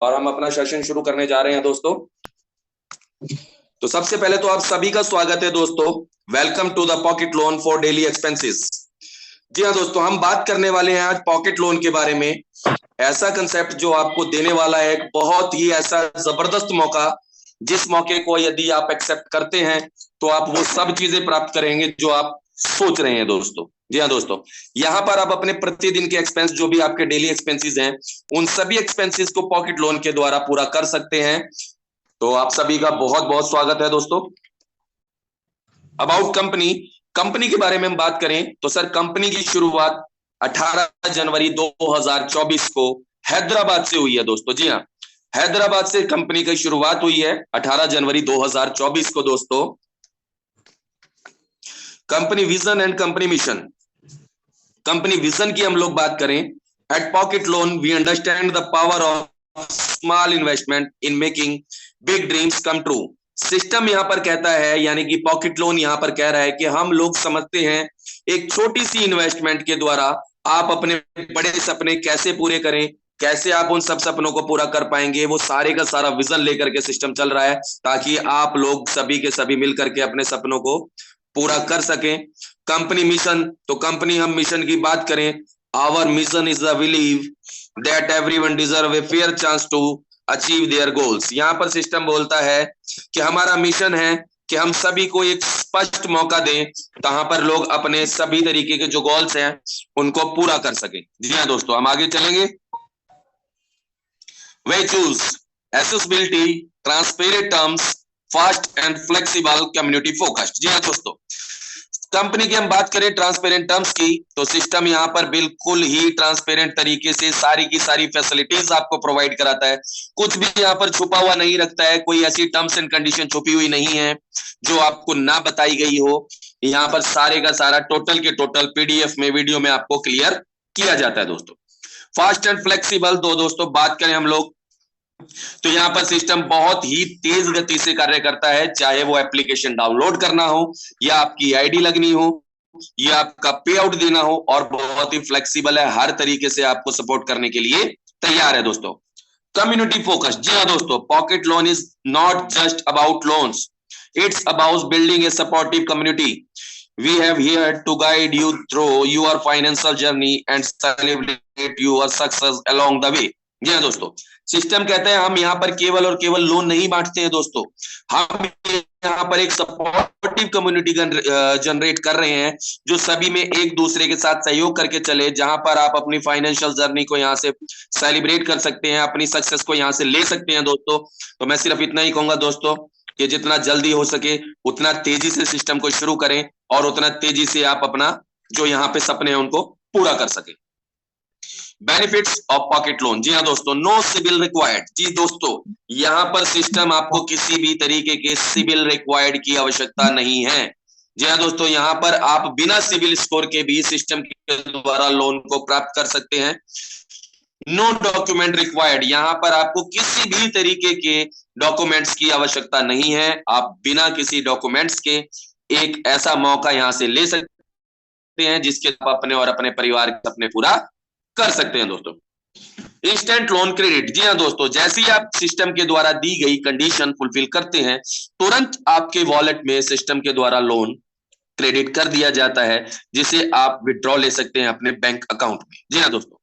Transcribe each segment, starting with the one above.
और हम अपना सेशन शुरू करने जा रहे हैं दोस्तों। तो सबसे पहले तो आप सभी का स्वागत है दोस्तों। Welcome to the pocket loan for daily expenses. जी हाँ दोस्तों, हम बात करने वाले हैं आज पॉकेट लोन के बारे में। ऐसा कंसेप्ट जो आपको देने वाला है एक बहुत ही ऐसा जबरदस्त मौका, जिस मौके को यदि आप एक्सेप्ट करते हैं तो आप वो सब चीजें प्राप्त करेंगे जो आप सोच रहे हैं दोस्तों। जी हाँ दोस्तों, यहाँ पर आप अपने प्रतिदिन के एक्सपेंस जो भी आपके डेली एक्सपेंसेस हैं, उन सभी एक्सपेंसेस को पॉकेट लोन के द्वारा पूरा कर सकते हैं। तो आप सभी का बहुत बहुत स्वागत है दोस्तों। अबाउट कंपनी, कंपनी के बारे में हम बात करें तो सर, कंपनी की शुरुआत 18 जनवरी 2024 को हैदराबाद से हुई है दोस्तों। जी हाँ, हैदराबाद से कंपनी की शुरुआत हुई है 18 जनवरी 2024 को दोस्तों। Company vision and company mission. Company vision की हम लोग बात करें, at Pocket Loan we understand the power of small investment in making big dreams come true. System यहां पर कहता है, यानी कि पॉकेट लोन यहां पर कह रहा है कि हम लोग समझते हैं एक छोटी सी इन्वेस्टमेंट के द्वारा आप अपने बड़े सपने कैसे पूरे करें, कैसे आप उन सब सपनों को पूरा कर पाएंगे। वो सारे का सारा विजन लेकर के सिस्टम चल रहा है, ताकि आप लोग सभी के सभी मिलकर के अपने सपनों को पूरा कर सकें। कंपनी मिशन, तो कंपनी हम मिशन की बात करें, our mission is the believe that everyone deserve a fair chance to achieve their goals. यहां पर सिस्टम बोलता है कि हमारा मिशन है कि हम सभी को एक स्पष्ट मौका दें, जहां पर लोग अपने सभी तरीके के जो गोल्स हैं उनको पूरा कर सकें। जी हाँ दोस्तों, हम आगे चलेंगे। We choose accessibility, transparent terms, fast and flexible, community focused. जी हाँ दोस्तों, कंपनी की हम बात करें ट्रांसपेरेंट टर्म्स की, तो सिस्टम यहां पर बिल्कुल ही ट्रांसपेरेंट तरीके से सारी की सारी फैसिलिटीज आपको प्रोवाइड कराता है। कुछ भी यहां पर छुपा हुआ नहीं रखता है, कोई ऐसी टर्म्स एंड कंडीशन छुपी हुई नहीं है जो आपको ना बताई गई हो। यहां पर सारे का सारा टोटल के टोटल पीडीएफ में, वीडियो में आपको क्लियर किया जाता है दोस्तों। फास्ट एंड फ्लेक्सिबल, दो दोस्तों बात करें हम लोग, तो यहां पर सिस्टम बहुत ही तेज गति से कार्य करता है। चाहे वो एप्लीकेशन डाउनलोड करना हो, या आपकी आईडी लगनी हो, या आपका पे आउट देना हो, और बहुत ही फ्लेक्सिबल है, हर तरीके से आपको सपोर्ट करने के लिए तैयार है दोस्तों। कम्युनिटी फोकस, जी हाँ दोस्तों, pocket loan is not just about loans, it's about building A supportive community. We have here to guide you through your financial journey and celebrate your success along the way। जी हाँ दोस्तों, system कहता है हम यहाँ पर केवल और केवल लोन नहीं बांटते हैं दोस्तों, हम यहाँ पर एक सपोर्टिव कम्युनिटी जनरेट कर रहे हैं, जो सभी में एक दूसरे के साथ सहयोग करके चले, जहां पर आप अपनी फाइनेंशियल जर्नी को यहाँ से सेलिब्रेट कर सकते हैं, अपनी सक्सेस को यहाँ से ले सकते हैं दोस्तों। तो मैं सिर्फ इतना ही कहूंगा दोस्तों कि जितना जल्दी हो सके उतना तेजी से सिस्टम को शुरू करें, और उतना तेजी से आप अपना जो यहाँ पे सपने हैं उनको पूरा कर सके। बेनिफिट्स ऑफ पॉकेट लोन, जी हाँ दोस्तों, नो सिविल रिक्वायर्ड। जी दोस्तों, यहाँ पर सिस्टम आपको किसी भी तरीके के सिविल रिक्वायर्ड की आवश्यकता नहीं है। जी हाँ दोस्तों, यहाँ पर आप बिना सिविल स्कोर के भी सिस्टम के द्वारा लोन को प्राप्त कर सकते हैं। नो डॉक्यूमेंट रिक्वायर्ड, यहाँ पर आपको किसी भी तरीके के डॉक्यूमेंट्स की आवश्यकता नहीं है। आप बिना किसी डॉक्यूमेंट्स के एक ऐसा मौका यहाँ से ले सकते हैं जिसके आप अपने और अपने परिवार के सपने पूरा कर सकते हैं दोस्तों। इंस्टेंट लोन क्रेडिट, जी हाँ दोस्तों, जैसे ही आप सिस्टम के द्वारा दी गई कंडीशन फुलफिल करते हैं, तुरंत आपके वॉलेट में सिस्टम के द्वारा लोन क्रेडिट कर दिया जाता है, जिसे आप विड्रॉ ले सकते हैं अपने बैंक अकाउंट में। जी हाँ दोस्तों,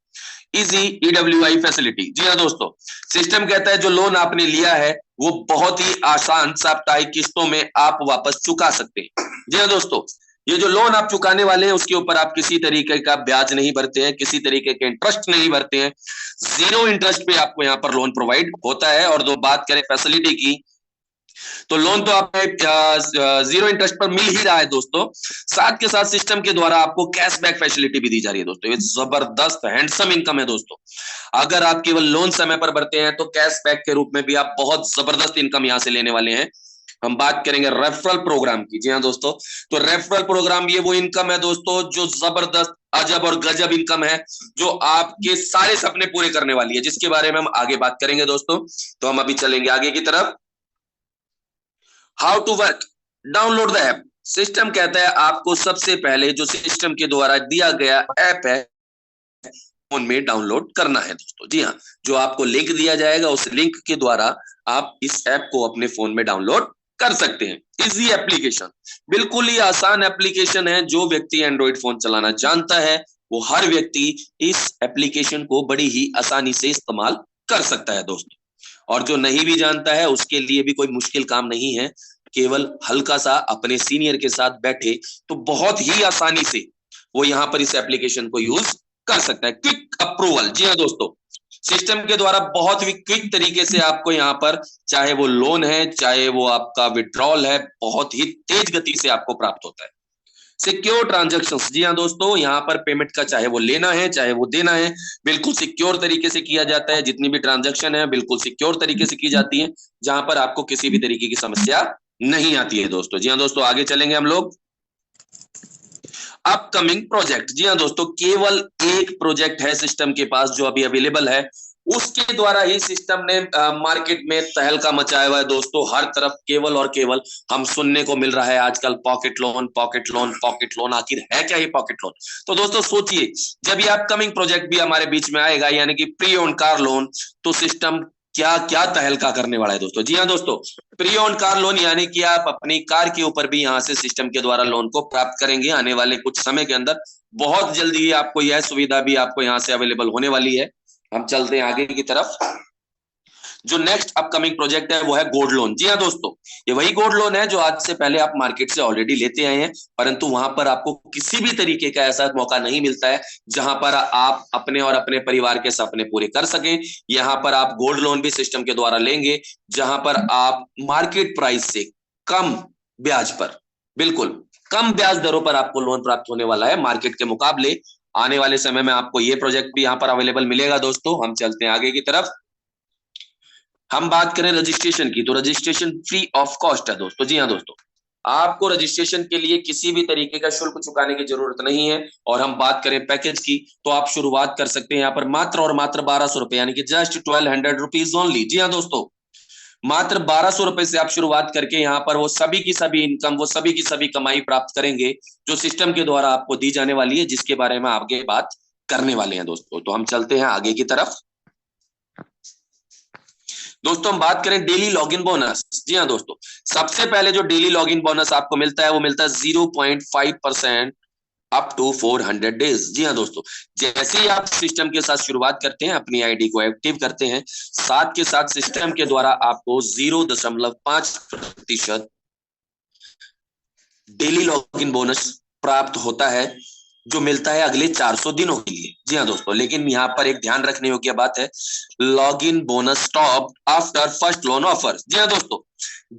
इजी ईडब्ल्यूआई फैसिलिटी, जी हाँ दोस्तों, सिस्टम कहता है जो लोन आपने लिया है वो बहुत ही आसान साप्ताहिक किस्तों में आप वापस चुका सकते हैं। जी हाँ दोस्तों, ये जो लोन आप चुकाने वाले हैं उसके ऊपर आप किसी तरीके का ब्याज नहीं भरते हैं, किसी तरीके के इंटरेस्ट नहीं भरते हैं, जीरो इंटरेस्ट पे आपको यहाँ पर लोन प्रोवाइड होता है। और दो बात करें फैसिलिटी की, तो लोन तो आपको जीरो इंटरेस्ट पर मिल ही रहा है दोस्तों, साथ के साथ सिस्टम के द्वारा आपको कैशबैक फैसिलिटी भी दी जा रही है दोस्तों। ये जबरदस्त हैंडसम इनकम है दोस्तों। अगर आप केवल लोन समय पर भरते हैं तो कैशबैक के रूप में भी आप बहुत जबरदस्त इनकम यहां से लेने वाले हैं। हम बात करेंगे रेफरल प्रोग्राम की, जी हाँ दोस्तों, तो रेफरल प्रोग्राम ये वो इनकम है दोस्तों जो जबरदस्त अजब और गजब इनकम है, जो आपके सारे सपने पूरे करने वाली है, जिसके बारे में हम आगे बात करेंगे दोस्तों। तो हम अभी चलेंगे आगे की तरफ। How to work, download the app. System कहता है आपको सबसे पहले जो सिस्टम के द्वारा दिया गया ऐप है फोन में डाउनलोड करना है दोस्तों। जी हाँ, जो आपको लिंक दिया जाएगा उस लिंक के द्वारा आप इस ऐप को अपने फोन में डाउनलोड कर सकते हैं। इजी एप्लीकेशन, बिल्कुल ही आसान एप्लीकेशन है। जो व्यक्ति एंड्रॉइड फोन चलाना जानता है वो हर व्यक्ति इस एप्लीकेशन को बड़ी ही आसानी से इस्तेमाल कर सकता है दोस्तों। और जो नहीं भी जानता है उसके लिए भी कोई मुश्किल काम नहीं है, केवल हल्का सा अपने सीनियर के साथ बैठे तो बहुत ही आसानी से वो यहाँ पर इस एप्लीकेशन को यूज कर सकता है। क्विक अप्रूवल, जी हाँ दोस्तों, सिस्टम के द्वारा बहुत ही क्विक तरीके से आपको यहाँ पर चाहे वो लोन है चाहे वो आपका विड्रॉल है, बहुत ही तेज गति से आपको प्राप्त होता है। सिक्योर ट्रांजेक्शंस, जी हाँ दोस्तों, यहाँ पर पेमेंट का चाहे वो लेना है चाहे वो देना है, बिल्कुल सिक्योर तरीके से किया जाता है। जितनी भी ट्रांजेक्शन है बिल्कुल सिक्योर तरीके से की जाती है, जहां पर आपको किसी भी तरीके की समस्या नहीं आती है दोस्तों। जी हाँ दोस्तों, आगे चलेंगे हम लोग। अपकमिंग प्रोजेक्ट, जी हाँ दोस्तों, केवल एक प्रोजेक्ट है सिस्टम के पास जो अभी अवेलेबल है, उसके द्वारा ही सिस्टम ने मार्केट में तहलका मचाया हुआ है दोस्तों। हर तरफ केवल और केवल हम सुनने को मिल रहा है आजकल pocket loan pocket loan pocket loan. आखिर है क्या ये पॉकेट लोन? तो दोस्तों सोचिए, जब ये अपकमिंग प्रोजेक्ट भी हमारे बीच में आएगा यानी कि प्री ओन कार लोन, तो सिस्टम क्या क्या तहलका करने वाला है दोस्तों। जी हाँ दोस्तों, प्री ओन कार लोन यानी कि आप अपनी कार के ऊपर भी यहाँ से सिस्टम के द्वारा लोन को प्राप्त करेंगे आने वाले कुछ समय के अंदर। बहुत जल्दी ही आपको यह सुविधा भी आपको यहाँ से अवेलेबल होने वाली है। हम चलते हैं आगे की तरफ। जो नेक्स्ट अपकमिंग प्रोजेक्ट है वो है गोल्ड लोन। जी हाँ दोस्तों, ये वही गोल्ड लोन है जो आज से पहले आप मार्केट से ऑलरेडी लेते आए हैं, परंतु वहां पर आपको किसी भी तरीके का ऐसा मौका नहीं मिलता है जहां पर आप अपने और अपने परिवार के सपने पूरे कर सकें। यहाँ पर आप गोल्ड लोन भी सिस्टम के द्वारा लेंगे, जहां पर आप मार्केट प्राइस से कम ब्याज पर, बिल्कुल कम ब्याज दरों पर आपको लोन प्राप्त होने वाला है मार्केट के मुकाबले। आने वाले समय में आपको ये प्रोजेक्ट भी यहाँ पर अवेलेबल मिलेगा दोस्तों। हम चलते हैं आगे की तरफ। हम बात करें रजिस्ट्रेशन की, तो रजिस्ट्रेशन फ्री ऑफ कॉस्ट है दोस्तों। जी हाँ दोस्तों, आपको रजिस्ट्रेशन के लिए किसी भी तरीके का शुल्क चुकाने की जरूरत नहीं है। और हम बात करें पैकेज की, तो आप शुरुआत कर सकते हैं यहाँ पर मात्र और मात्र 1200 रुपए यानी कि जस्ट 1200 रुपीज ओनली। जी हाँ दोस्तों, मात्र 1200 रुपए से आप शुरुआत करके यहाँ पर वो सभी की सभी इनकम, वो सभी की सभी कमाई प्राप्त करेंगे जो सिस्टम के द्वारा आपको दी जाने वाली है, जिसके बारे में आगे बात करने वाले हैं दोस्तों। तो हम चलते हैं आगे की तरफ। दोस्तों हम बात करें डेली लॉगिन बोनस। जी हाँ दोस्तों, सबसे पहले जो डेली लॉगिन बोनस आपको मिलता है वो मिलता है 0.5% अप टू 400 डेज। जी हाँ दोस्तों, जैसे ही आप सिस्टम के साथ शुरुआत करते हैं, अपनी आईडी को एक्टिव करते हैं, साथ के साथ सिस्टम के द्वारा आपको 0.5% डेली लॉगिन बोनस प्राप्त होता है, जो मिलता है अगले 400 दिनों के लिए। जी हाँ दोस्तों, लेकिन यहाँ पर एक ध्यान रखने योग्य बात है, login bonus stop after first loan offer. जी हाँ दोस्तों,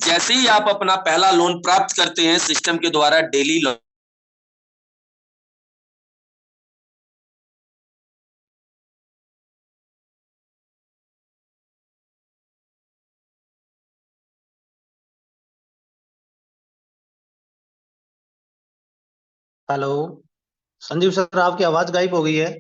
जैसे ही आप अपना पहला लोन प्राप्त करते हैं सिस्टम के द्वारा डेली, हेलो। संजीव सर, आपकी आवाज गायब हो गई है।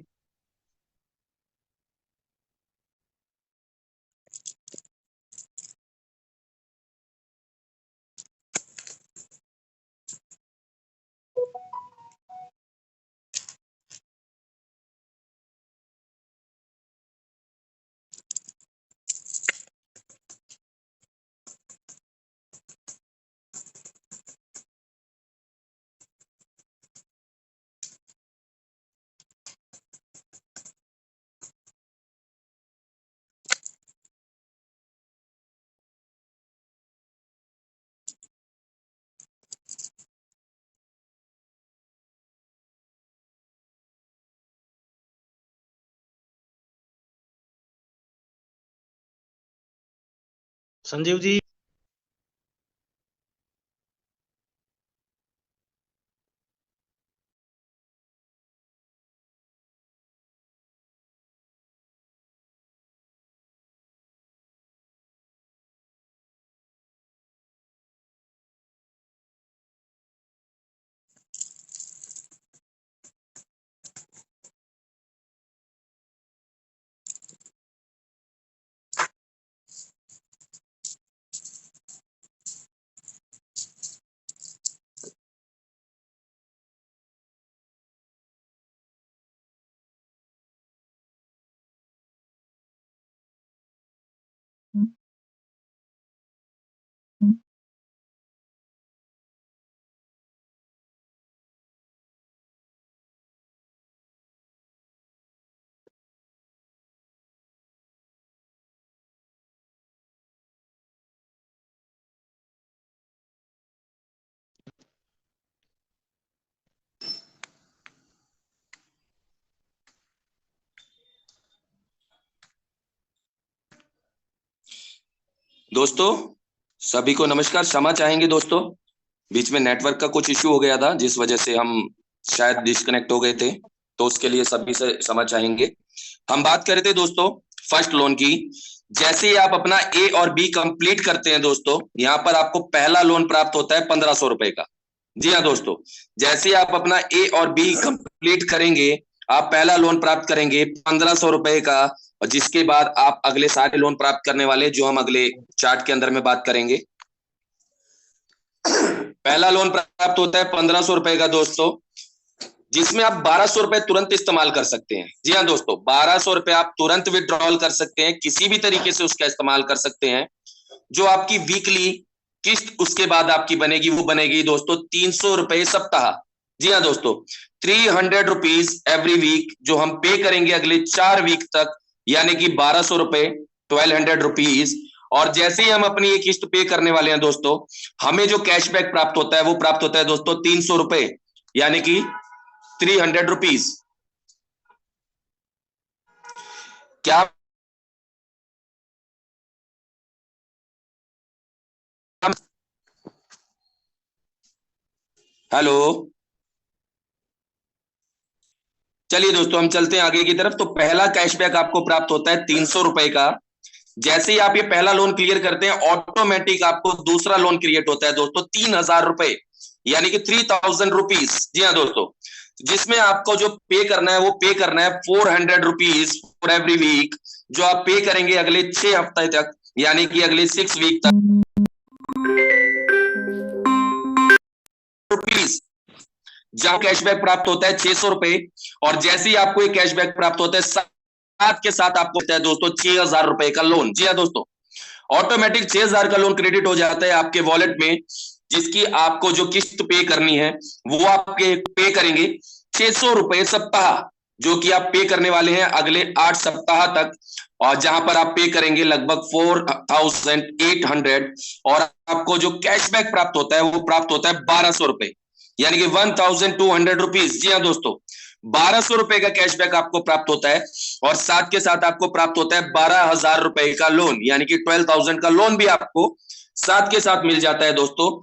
संजीव जी। दोस्तों सभी को नमस्कार, क्षमा चाहेंगे दोस्तों, बीच में नेटवर्क का कुछ इश्यू हो गया था जिस वजह से हम शायद डिस्कनेक्ट हो गए थे, तो उसके लिए सभी से क्षमा चाहेंगे। हम बात कर रहे थे दोस्तों फर्स्ट लोन की। जैसे ही आप अपना ए और बी कंप्लीट करते हैं दोस्तों, यहाँ पर आपको पहला लोन प्राप्त होता है 1500 रुपए का। जी हाँ दोस्तों, जैसे ही आप अपना ए और बी कंप्लीट करेंगे, आप पहला लोन प्राप्त करेंगे 1500 रुपए का, और जिसके बाद आप अगले सारे लोन प्राप्त करने वाले, जो हम अगले चार्ट के अंदर में बात करेंगे। पहला लोन प्राप्त होता है 1500 रुपए का दोस्तों, जिसमें आप 1200 रुपए तुरंत इस्तेमाल कर सकते हैं। जी हाँ दोस्तों, 1200 रुपए आप तुरंत विड्रॉल कर सकते हैं, किसी भी तरीके से उसका इस्तेमाल कर सकते हैं। जो आपकी वीकली किस्त उसके बाद आपकी बनेगी, वो बनेगी दोस्तों 300 रुपए सप्ताह। जी हाँ दोस्तों, 300 रुपीज एवरी वीक, जो हम पे करेंगे अगले 4 वीक तक, यानी कि 1200 रुपए, 1200 रुपीज। और जैसे ही हम अपनी ये किस्त पे करने वाले हैं दोस्तों, हमें जो कैशबैक प्राप्त होता है वो प्राप्त होता है दोस्तों 300 रुपए, यानी कि 300 रुपीज। क्या हेलो, चलिए दोस्तों हम चलते हैं आगे की तरफ। तो पहला कैशबैक आपको प्राप्त होता है 300 रुपए का। जैसे ही आप ये पहला लोन क्लियर करते हैं, ऑटोमेटिक आपको दूसरा लोन क्रिएट होता है दोस्तों 3000 रुपए, यानी कि 3000 रुपीज। जी हाँ दोस्तों, जिसमें आपको जो पे करना है वो पे करना है 400 रुपीज फॉर एवरी वीक, जो आप पे करेंगे अगले 6 हफ्ते तक, यानी कि अगले 6 वीक तक रुपीज, जहां कैशबैक प्राप्त होता है 600 रुपए। और जैसे ही आपको ये कैशबैक प्राप्त होता है, साथ के साथ आपको होता है दोस्तों 6000 रुपए का लोन। जी हाँ दोस्तों, ऑटोमेटिक 6000 का लोन क्रेडिट हो जाता है आपके वॉलेट में, जिसकी आपको जो किस्त पे करनी है वो आपके पे करेंगे 600 रुपए सप्ताह, जो कि आप पे करने वाले हैं अगले 8 सप्ताह तक। और जहां पर आप पे करेंगे लगभग 4800, और आपको जो कैशबैक प्राप्त होता है वो प्राप्त होता है 1200 रुपए, यानी कि 1200 रुपीज। जी हाँ दोस्तों, 1200 रुपए का कैशबैक आपको प्राप्त होता है, और साथ के साथ आपको प्राप्त होता है 12000 रुपए का लोन, यानी कि 12000 का लोन भी आपको साथ के साथ मिल जाता है दोस्तों,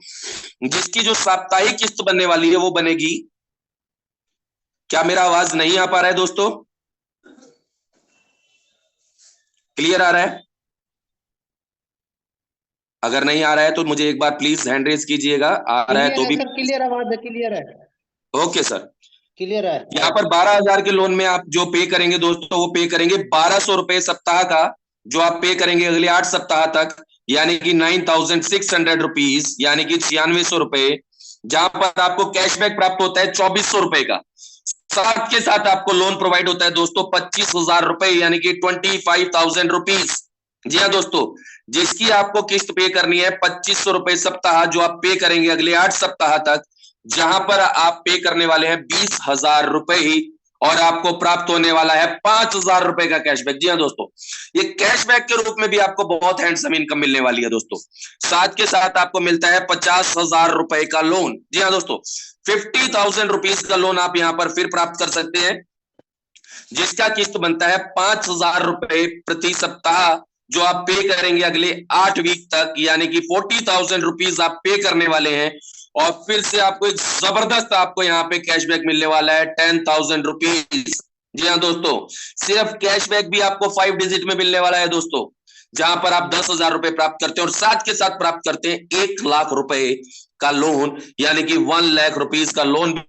जिसकी जो साप्ताहिक किस्त बनने वाली है वो बनेगी। क्या मेरा आवाज नहीं आ पा रहा है दोस्तों? क्लियर आ रहा है? अगर नहीं आ रहा है तो मुझे एक बार प्लीज हैंड रेज कीजिएगा, आ रहा है तो भी। सर क्लियर आवाज है, क्लियर है, ओके सर, क्लियर है। यहाँ पर 12000 के लोन में आप जो पे करेंगे दोस्तों, वो पे करेंगे 1200 रुपए सप्ताह का, जो आप पे करेंगे अगले 8 सप्ताह तक, यानी कि 9600 रुपीज, यानी कि 9600 रुपए। जहां पर आपको कैशबैक प्राप्त होता है 2400 रुपए का। साथ के साथ आपको लोन प्रोवाइड होता है दोस्तों 25000 रुपए, यानी कि 25000 रुपीज। जी हाँ दोस्तों, जिसकी आपको किस्त पे करनी है 2500 रुपए सप्ताह, जो आप पे करेंगे अगले 8 सप्ताह तक, जहां पर आप पे करने वाले हैं 20000 रुपए ही, और आपको प्राप्त होने वाला है 5000 रुपए का कैशबैक। जी हाँ दोस्तों, ये कैशबैक के रूप में भी आपको बहुत हैंडसम इनकम मिलने वाली है दोस्तों। साथ के साथ आपको मिलता है 50000 रुपए का लोन। जी हाँ दोस्तों, 50000 रुपीज का लोन आप यहाँ पर फिर प्राप्त कर सकते हैं, जिसका किस्त बनता है 5000 रुपए प्रति सप्ताह, जो आप पे करेंगे अगले 8 वीक तक, यानी कि 40000 रुपीज आप पे करने वाले हैं। और फिर से आपको एक जबरदस्त आपको यहाँ पे कैशबैक मिलने वाला है 10000 रुपीज। जी हाँ दोस्तों, सिर्फ कैशबैक भी आपको 5 डिजिट में मिलने वाला है दोस्तों, जहां पर आप 10,000 रुपए प्राप्त करते हैं, और साथ के साथ प्राप्त करते हैं 1 लाख रुपए का लोन, यानी कि 1 लाख रुपीज का लोन भी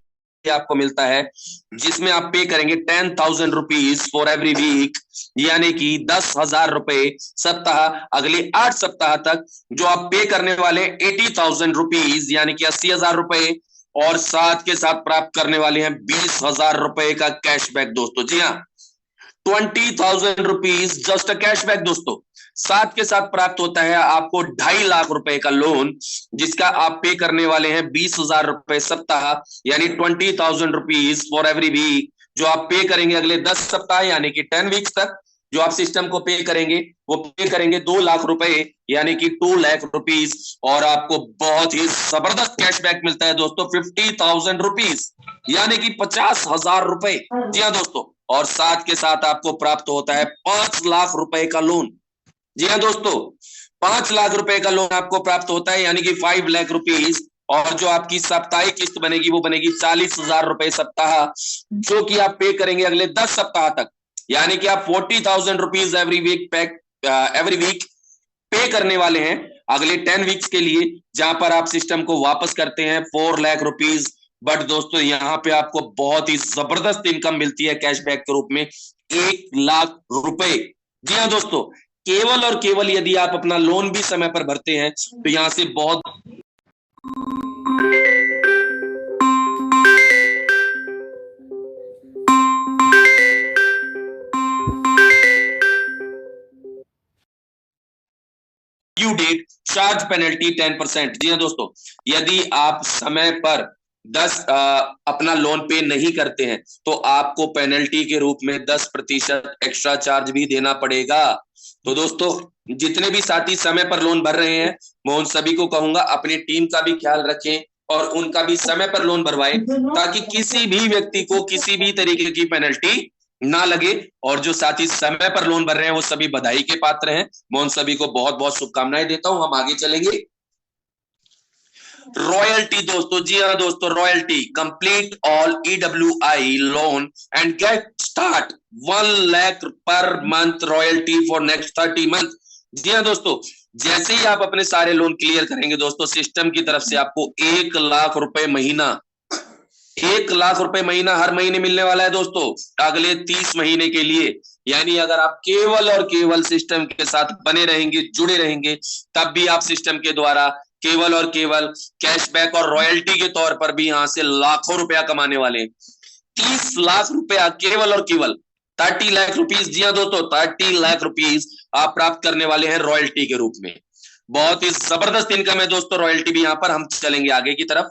आपको मिलता है, जिसमें आप पे करेंगे 10,000 रुपीज फॉर एवरी वीक, यानी कि 10,000 रुपए सप्ताह अगले 8 सप्ताह तक, जो आप पे करने वाले 80,000 रुपीज, यानी कि 80,000 रुपए, और साथ के साथ प्राप्त करने वाले हैं 20,000 रुपए का कैशबैक दोस्तों। जी हाँ, ₹20,000 जस्ट कैशबैक दोस्तों। साथ के साथ प्राप्त होता है आपको 2.5 लाख रुपए का लोन, जिसका आप पे करने वाले हैं 20,000 रुपए सप्ताह, यानी ₹20,000 फॉर एवरी वीक, जो आप पे करेंगे अगले 10 सप्ताह यानी कि 10 वीक्स तक। जो आप सिस्टम को पे करेंगे वो पे करेंगे 2 लाख रुपए यानी कि 2 लाख रुपीज, और आपको बहुत ही जबरदस्त कैशबैक मिलता है दोस्तों, ₹50,000 यानी कि 50,000 रुपए। जी हाँ दोस्तों, और साथ के साथ आपको प्राप्त होता है 5 लाख रुपए का लोन। जी हाँ दोस्तों, 5 लाख रुपए का लोन आपको प्राप्त होता है यानी कि 5 लाख रुपीज, और जो आपकी साप्ताहिक किस्त बनेगी वो बनेगी 40,000 रुपए सप्ताह, जो कि आप पे करेंगे अगले 10 सप्ताह तक, यानी कि आप ₹40,000 एवरी वीक पे करने वाले हैं अगले 10 वीक्स के लिए, जहां पर आप सिस्टम को वापस करते हैं 4 लाख रुपीज। बट दोस्तों यहाँ पे आपको बहुत ही जबरदस्त इनकम मिलती है कैशबैक के रूप में, 1 लाख रुपए। जी हाँ दोस्तों, केवल और केवल यदि आप अपना लोन भी समय पर भरते हैं तो यहाँ से बहुत ड्यू डेट चार्ज पेनल्टी 10%। जी हाँ दोस्तों, यदि आप समय पर अपना लोन पे नहीं करते हैं तो आपको पेनल्टी के रूप में 10% एक्स्ट्रा चार्ज भी देना पड़ेगा। तो दोस्तों जितने भी साथी समय पर लोन भर रहे हैं, मैं उन सभी को कहूंगा अपनी टीम का भी ख्याल रखें और उनका भी समय पर लोन भरवाएं, ताकि किसी भी व्यक्ति को किसी भी तरीके की पेनल्टी ना लगे। और जो साथी समय पर लोन भर रहे हैं वो सभी बधाई के पात्र हैं, मैं उन सभी को बहुत बहुत शुभकामनाएं देता हूं। हम आगे चलेंगे। रॉयल्टी दोस्तों, जी हाँ दोस्तों, royalty complete all EWI loan and get start 1 lakh per month royalty for next 30 month. जी हाँ दोस्तों, जैसे ही आप अपने सारे लोन क्लियर करेंगे दोस्तों, सिस्टम की तरफ से आपको 1 लाख रुपए महीना, 1 लाख रुपए महीना हर महीने मिलने वाला है दोस्तों अगले 30 महीने के लिए। यानी अगर आप केवल और केवल सिस्टम के साथ बने रहेंगे, जुड़े रहेंगे, तब भी आप सिस्टम के द्वारा केवल और केवल कैशबैक और रॉयल्टी के तौर पर भी यहां से लाखों रुपया कमाने वाले हैं। 30 लाख रुपया केवल और केवल 30 लाख रुपीज। जी हाँ दोस्तों, 30 लाख रुपीज आप प्राप्त करने वाले हैं रॉयल्टी के रूप में। बहुत ही जबरदस्त इनकम है दोस्तों रॉयल्टी भी। यहां पर हम चलेंगे आगे की तरफ।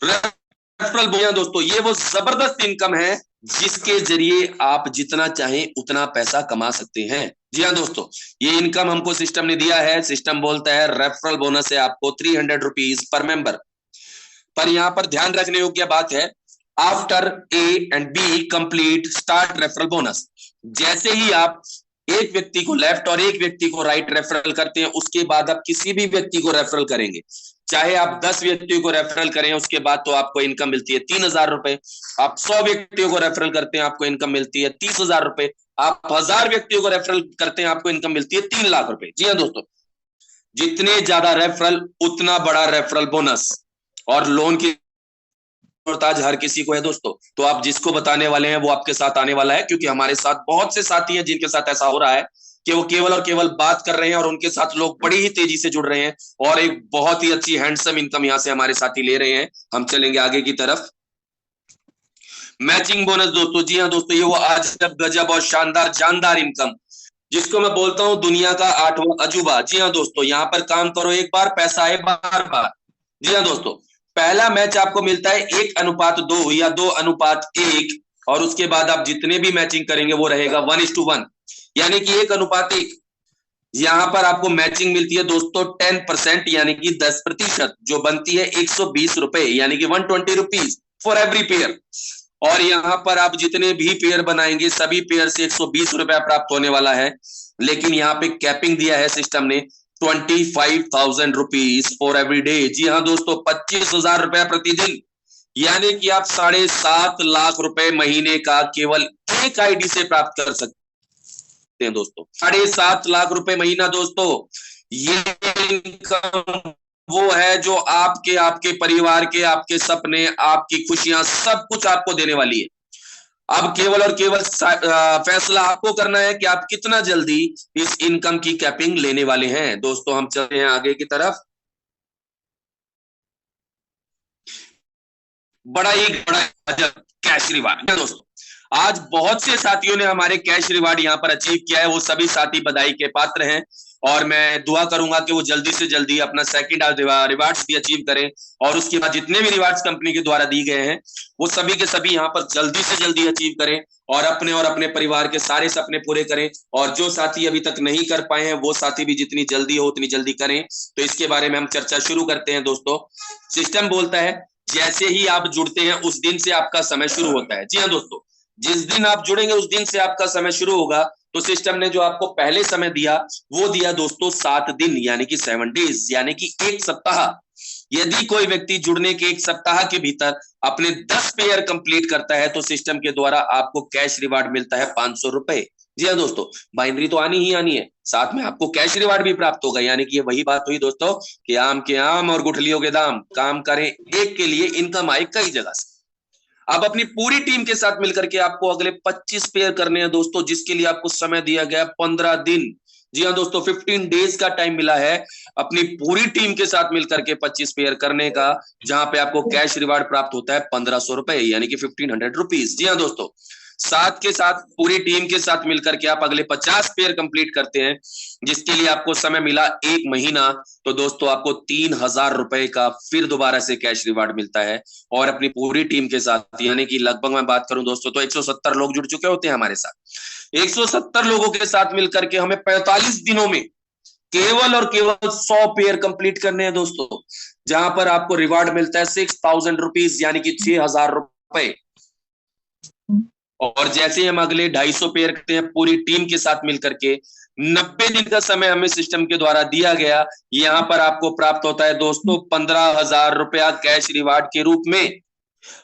रेफरल बोनस दोस्तों, ये वो जबरदस्त इनकम है जिसके जरिए आप जितना चाहें उतना पैसा कमा सकते हैं। जी हाँ दोस्तों, ये इनकम हमको सिस्टम ने दिया है। सिस्टम बोलता है रेफरल बोनस है आपको ₹300 पर मेंबर। पर यहाँ पर ध्यान रखने योग्य बात है, after A and B complete start referral bonus. जैसे ही आप एक व्यक्ति को लेफ्ट और एक व्यक्ति को राइट रेफरल करते हैं, उसके बाद आप किसी भी व्यक्ति को रेफरल करेंगे, चाहे आप 10 व्यक्तियों को रेफरल करें, उसके बाद तो आपको इनकम मिलती है ₹3,000। आप 100 व्यक्तियों को रेफरल करते हैं, आपको इनकम मिलती है ₹30,000। आप 1000 व्यक्तियों को रेफरल करते हैं, आपको इनकम मिलती है ₹3 लाख। जी हाँ दोस्तों, जितने ज्यादा रेफरल उतना बड़ा रेफरल बोनस। और लोन की आज हर किसी को है दोस्तों, तो आप जिसको बताने वाले हैं वो आपके साथ आने वाला है, क्योंकि हमारे साथ बहुत से साथी हैं जिनके साथ ऐसा हो रहा है कि वो केवल और केवल बात कर रहे हैं और उनके साथ लोग बड़ी ही तेजी से जुड़ रहे हैं और एक बहुत ही अच्छी हैंडसम इनकम यहां से हमारे साथी ले रहे हैं। हम चलेंगे आगे की तरफ। मैचिंग बोनस दोस्तों, जी हाँ दोस्तों, ये वो अजब गजब और शानदार जानदार इनकम जिसको मैं बोलता हूं दुनिया का 8वां अजूबा। जी हाँ दोस्तों, यहाँ पर काम करो एक बार, पैसा आए बार बार। जी हाँ दोस्तों, पहला मैच आपको मिलता है 1:2 या 2:1, और उसके बाद आप जितने भी मैचिंग करेंगे वो रहेगा 1:1, यानी कि 1:1। यहां पर आपको मैचिंग मिलती है दोस्तों 10%, यानी कि 10%, जो बनती है ₹120, यानी कि ₹120 फॉर एवरी पेयर। और यहाँ पर आप जितने भी पेयर बनाएंगे सभी पेयर से ₹120 प्राप्त होने वाला है। लेकिन यहाँ पे कैपिंग दिया है सिस्टम ने ₹25,000 फॉर एवरी डे। जी हाँ दोस्तों, ₹25,000 प्रतिदिन, यानी कि आप 7.5 लाख रुपए महीने का केवल एक आईडी से प्राप्त कर सकते हैं दोस्तों। 7.5 लाख रुपए महीना दोस्तों, ये इनकम वो है जो आपके आपके परिवार के, आपके सपने, आपकी खुशियां, सब कुछ आपको देने वाली है। अब केवल और केवल फैसला आपको करना है कि आप कितना जल्दी इस इनकम की कैपिंग लेने वाले हैं। दोस्तों हम चलते हैं आगे की तरफ। बड़ा ही बड़ा कैश रिवार्ड दोस्तों। आज बहुत से साथियों ने हमारे कैश रिवार्ड यहाँ पर अचीव किया है, वो सभी साथी बधाई के पात्र हैं और मैं दुआ करूंगा कि वो जल्दी से जल्दी अपना सेकंड रिवार्ड्स भी अचीव करें और उसके बाद जितने भी रिवार्ड्स कंपनी के द्वारा दिए गए हैं वो सभी के सभी यहाँ पर जल्दी से जल्दी अचीव करें और अपने परिवार के सारे सपने पूरे करें। और जो साथी अभी तक नहीं कर पाए हैं वो साथी भी जितनी जल्दी हो उतनी जल्दी करें। तो इसके बारे में हम चर्चा शुरू करते हैं दोस्तों। सिस्टम बोलता है जैसे ही आप जुड़ते हैं उस दिन से आपका समय शुरू होता है। जी हाँ दोस्तों, जिस दिन आप जुड़ेंगे उस दिन से आपका समय शुरू होगा। तो सिस्टम ने जो आपको पहले समय दिया वो दिया दोस्तों 7 दिन यानी कि 7 डेज यानी कि 1 सप्ताह। यदि कोई व्यक्ति जुड़ने के 1 सप्ताह के भीतर अपने 10 पेयर कंप्लीट करता है तो सिस्टम के द्वारा आपको कैश रिवार्ड मिलता है 500 रुपए। जी हाँ दोस्तों, बाइनरी तो आनी ही आनी है, साथ में आपको कैश रिवार्ड भी प्राप्त होगा। यानी कि ये वही बात हुई दोस्तों कि आम के आम और गुठलियों के दाम, काम करें एक के लिए इनकम आए कई जगह से। अब अपनी पूरी टीम के साथ मिलकर के आपको अगले 25 पेयर करने हैं दोस्तों, जिसके लिए आपको समय दिया गया 15 दिन। जी हाँ दोस्तों, 15 डेज का टाइम मिला है अपनी पूरी टीम के साथ मिलकर के 25 पेयर करने का, जहां पे आपको कैश रिवार्ड प्राप्त होता है 1500 रुपए यानी कि 1500 रुपीज। जी हाँ दोस्तों, साथ के साथ पूरी टीम के साथ मिलकर के आप अगले 50 पेयर कंप्लीट करते हैं, जिसके लिए आपको समय मिला 1 महीना। तो दोस्तों आपको 3000 रुपए का फिर दोबारा से कैश रिवार्ड मिलता है और अपनी पूरी टीम के साथ, यानी कि लगभग मैं बात करूं दोस्तों तो 170 लोग जुड़ चुके होते हैं हमारे साथ। 170 लोगों के साथ मिलकर के हमें 45 दिनों में केवल और केवल 100 पेयर कंप्लीट करने हैं दोस्तों, जहां पर आपको रिवार्ड मिलता है 6000 रुपीज यानी कि 6000 रुपए। और जैसे हम अगले 250 पेयर करते हैं पूरी टीम के साथ मिलकर के, 90 दिन का समय हमें सिस्टम के द्वारा दिया गया, यहां पर आपको प्राप्त होता है दोस्तों 15,000 रुपया कैश रिवार्ड के रूप में।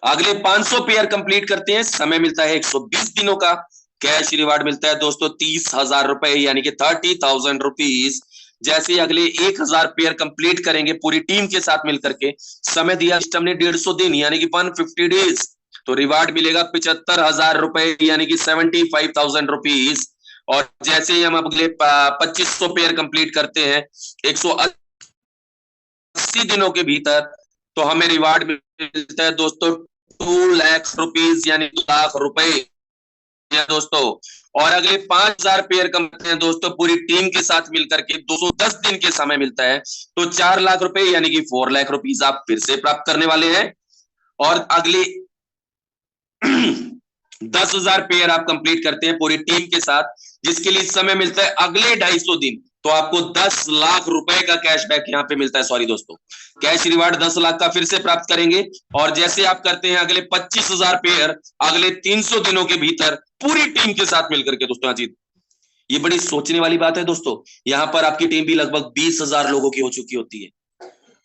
अगले 500 पेयर कंप्लीट करते हैं, समय मिलता है 120 दिनों का, कैश रिवार्ड मिलता है दोस्तों 30,000 रुपए यानी कि 30,000 रुपीज। जैसे ही अगले 1000 पेयर कंप्लीट करेंगे पूरी टीम के साथ मिलकर के, समय दिया सिस्टम ने 150 दिन यानी कि 150 डेज, तो रिवार्ड मिलेगा 75,000 रुपए यानी कि 75,000 रुपीज। और जैसे ही हम अगले 2500 पेयर कंप्लीट करते हैं 180 दिनों के भीतर, तो हमें रिवार्ड मिलता है दोस्तों 2 लाख रुपीज यानी लाख रुपए दोस्तों। और अगले 5000 पेयर करते हैं दोस्तों पूरी टीम के साथ मिलकर के, 210 दिन के समय मिलता है, तो 4 लाख रुपए यानी कि 4 लाख रुपीज आप फिर से प्राप्त करने वाले हैं। और अगले 10,000 पेयर आप कंप्लीट करते हैं पूरी टीम के साथ, जिसके लिए समय मिलता है अगले 250 दिन, तो आपको 10 लाख रुपए का कैशबैक यहाँ पे मिलता है। सॉरी दोस्तों, कैश रिवार्ड 10 लाख का फिर से प्राप्त करेंगे। और जैसे आप करते हैं अगले 25,000 पेयर अगले 300 दिनों के भीतर पूरी टीम के साथ मिलकर के दोस्तों, अजीत ये बड़ी सोचने वाली बात है दोस्तों, यहां पर आपकी टीम भी लगभग 20,000 लोगों की हो चुकी होती है।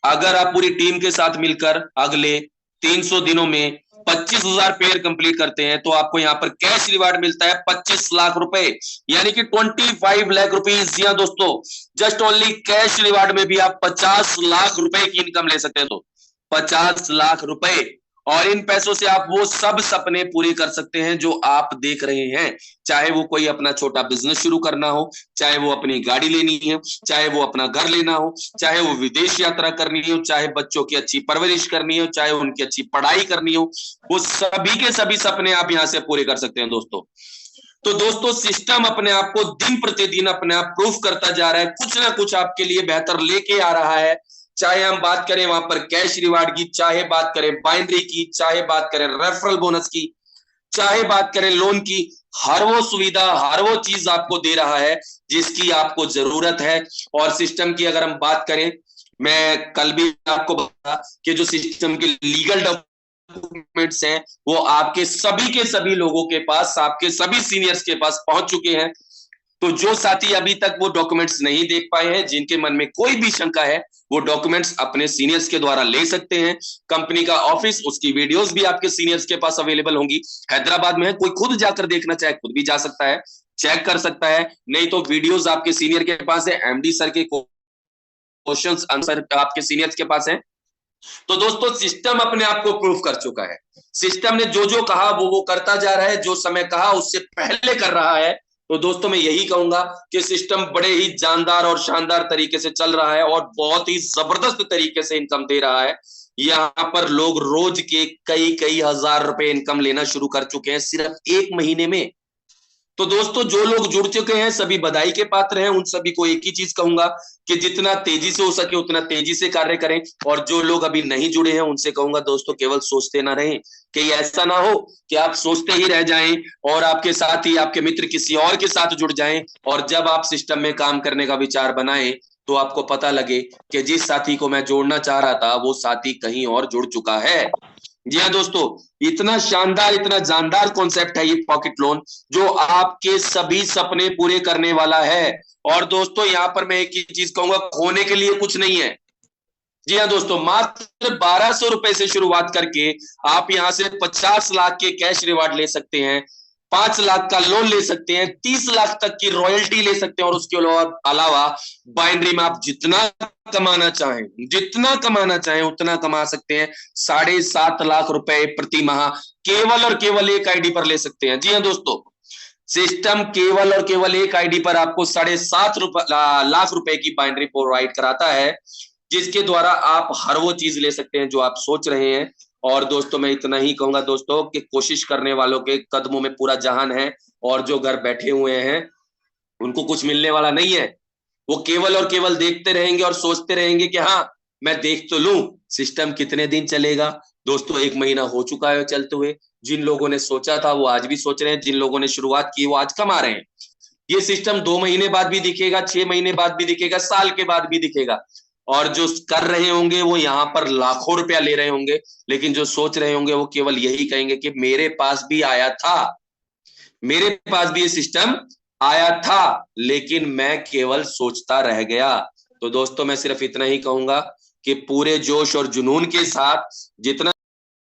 अगर आप पूरी टीम के साथ मिलकर अगले 300 दिनों में 25,000 पेयर कंप्लीट करते हैं, तो आपको यहां पर कैश रिवार्ड मिलता है 25 लाख रुपए यानी कि 25 लाख रुपीज। जी हाँ दोस्तों, जस्ट ओनली कैश रिवार्ड में भी आप 50 लाख रुपए की इनकम ले सकते हैं। तो 50 लाख रुपए, और इन पैसों से आप वो सब सपने पूरे कर सकते हैं जो आप देख रहे हैं, चाहे वो कोई अपना छोटा बिजनेस शुरू करना हो, चाहे वो अपनी गाड़ी लेनी है, चाहे वो अपना घर लेना हो, चाहे वो विदेश यात्रा करनी हो, चाहे बच्चों की अच्छी परवरिश करनी हो, चाहे उनकी अच्छी पढ़ाई करनी हो, वो सभी के सभी सपने आप यहां से पूरे कर सकते हैं दोस्तों। तो दोस्तों सिस्टम अपने आप को दिन प्रतिदिन अपने आप प्रूफ करता जा रहा है, कुछ ना कुछ आपके लिए बेहतर लेके आ रहा है। चाहे हम बात करें वहां पर कैश रिवार्ड की, चाहे बात करें बाइनरी की, चाहे बात करें रेफरल बोनस की, चाहे बात करें लोन की, हर वो सुविधा हर वो चीज आपको दे रहा है जिसकी आपको जरूरत है। और सिस्टम की अगर हम बात करें, मैं कल भी आपको बताया कि जो सिस्टम के लीगल डॉक्यूमेंट्स हैं वो आपके सभी के सभी लोगों के पास, आपके सभी सीनियर्स के पास पहुंच चुके हैं। तो जो साथी अभी तक वो डॉक्यूमेंट्स नहीं देख पाए हैं, जिनके मन में कोई भी शंका है, वो डॉक्यूमेंट्स अपने सीनियर्स के द्वारा ले सकते हैं। कंपनी का ऑफिस, उसकी वीडियोस भी आपके सीनियर्स के पास अवेलेबल होंगी। हैदराबाद में है, कोई खुद जाकर देखना चाहे खुद भी जा सकता है, चेक कर सकता है, नहीं तो वीडियोस आपके सीनियर के पास है, एमडी सर के क्वेश्चंस आंसर आपके सीनियर्स के पास है। तो दोस्तों सिस्टम अपने आप को प्रूफ कर चुका है। सिस्टम ने जो जो कहा वो करता जा रहा है, जो समय कहा उससे पहले कर रहा है। तो दोस्तों मैं यही कहूंगा कि सिस्टम बड़े ही जानदार और शानदार तरीके से चल रहा है और बहुत ही जबरदस्त तरीके से इनकम दे रहा है। यहाँ पर लोग रोज के कई कई हजार रुपए इनकम लेना शुरू कर चुके हैं सिर्फ 1 महीने में। तो दोस्तों जो लोग जुड़ चुके हैं सभी बधाई के पात्र हैं। उन सभी को एक ही चीज कहूंगा कि जितना तेजी से हो सके उतना तेजी से कार्य करें, और जो लोग अभी नहीं जुड़े हैं उनसे कहूंगा दोस्तों केवल सोचते ना रहें, कि ऐसा ना हो कि आप सोचते ही रह जाएं और आपके साथ ही आपके मित्र किसी और के साथ जुड़ जाएं, और जब आप सिस्टम में काम करने का विचार बनाएं तो आपको पता लगे कि जिस साथी को मैं जोड़ना चाह रहा था वो साथी कहीं और जुड़ चुका है। जी हाँ दोस्तों, इतना शानदार इतना जानदार कॉन्सेप्ट है ये पॉकेट लोन, जो आपके सभी सपने पूरे करने वाला है। और दोस्तों यहाँ पर मैं एक ही चीज कहूंगा, खोने के लिए कुछ नहीं है। जी हाँ दोस्तों, मात्र 1200 रुपए से शुरुआत करके आप यहाँ से 50 लाख के कैश रिवार्ड ले सकते हैं, 5 लाख का लोन ले सकते हैं, 30 लाख तक की रॉयल्टी ले सकते हैं, और उसके अलावा बाइनरी में आप जितना कमाना चाहें उतना कमा सकते हैं। 7.5 लाख रुपए प्रति माह केवल और केवल एक आईडी पर ले सकते हैं। जी हाँ दोस्तों, सिस्टम केवल और केवल एक आईडी पर आपको 7.5 लाख रुपए की बाइनरी प्रोवाइड कराता है, जिसके द्वारा आप हर वो चीज ले सकते हैं जो आप सोच रहे हैं। और दोस्तों मैं इतना ही कहूंगा दोस्तों कि कोशिश करने वालों के कदमों में पूरा जहान है, और जो घर बैठे हुए हैं उनको कुछ मिलने वाला नहीं है। वो केवल और केवल देखते रहेंगे और सोचते रहेंगे कि हाँ मैं देख तो लूं सिस्टम कितने दिन चलेगा। दोस्तों 1 महीना हो चुका है चलते हुए। जिन लोगों ने सोचा था वो आज भी सोच रहे हैं, जिन लोगों ने शुरुआत की वो आज कमा रहे हैं। ये सिस्टम 2 महीने बाद भी दिखेगा, 6 महीने बाद भी दिखेगा, साल के बाद भी दिखेगा, और जो कर रहे होंगे वो यहाँ पर लाखों रुपया ले रहे होंगे, लेकिन जो सोच रहे होंगे वो केवल यही कहेंगे कि मेरे पास भी आया था, मेरे पास भी ये सिस्टम आया था, लेकिन मैं केवल सोचता रह गया। तो दोस्तों मैं सिर्फ इतना ही कहूंगा कि पूरे जोश और जुनून के साथ जितना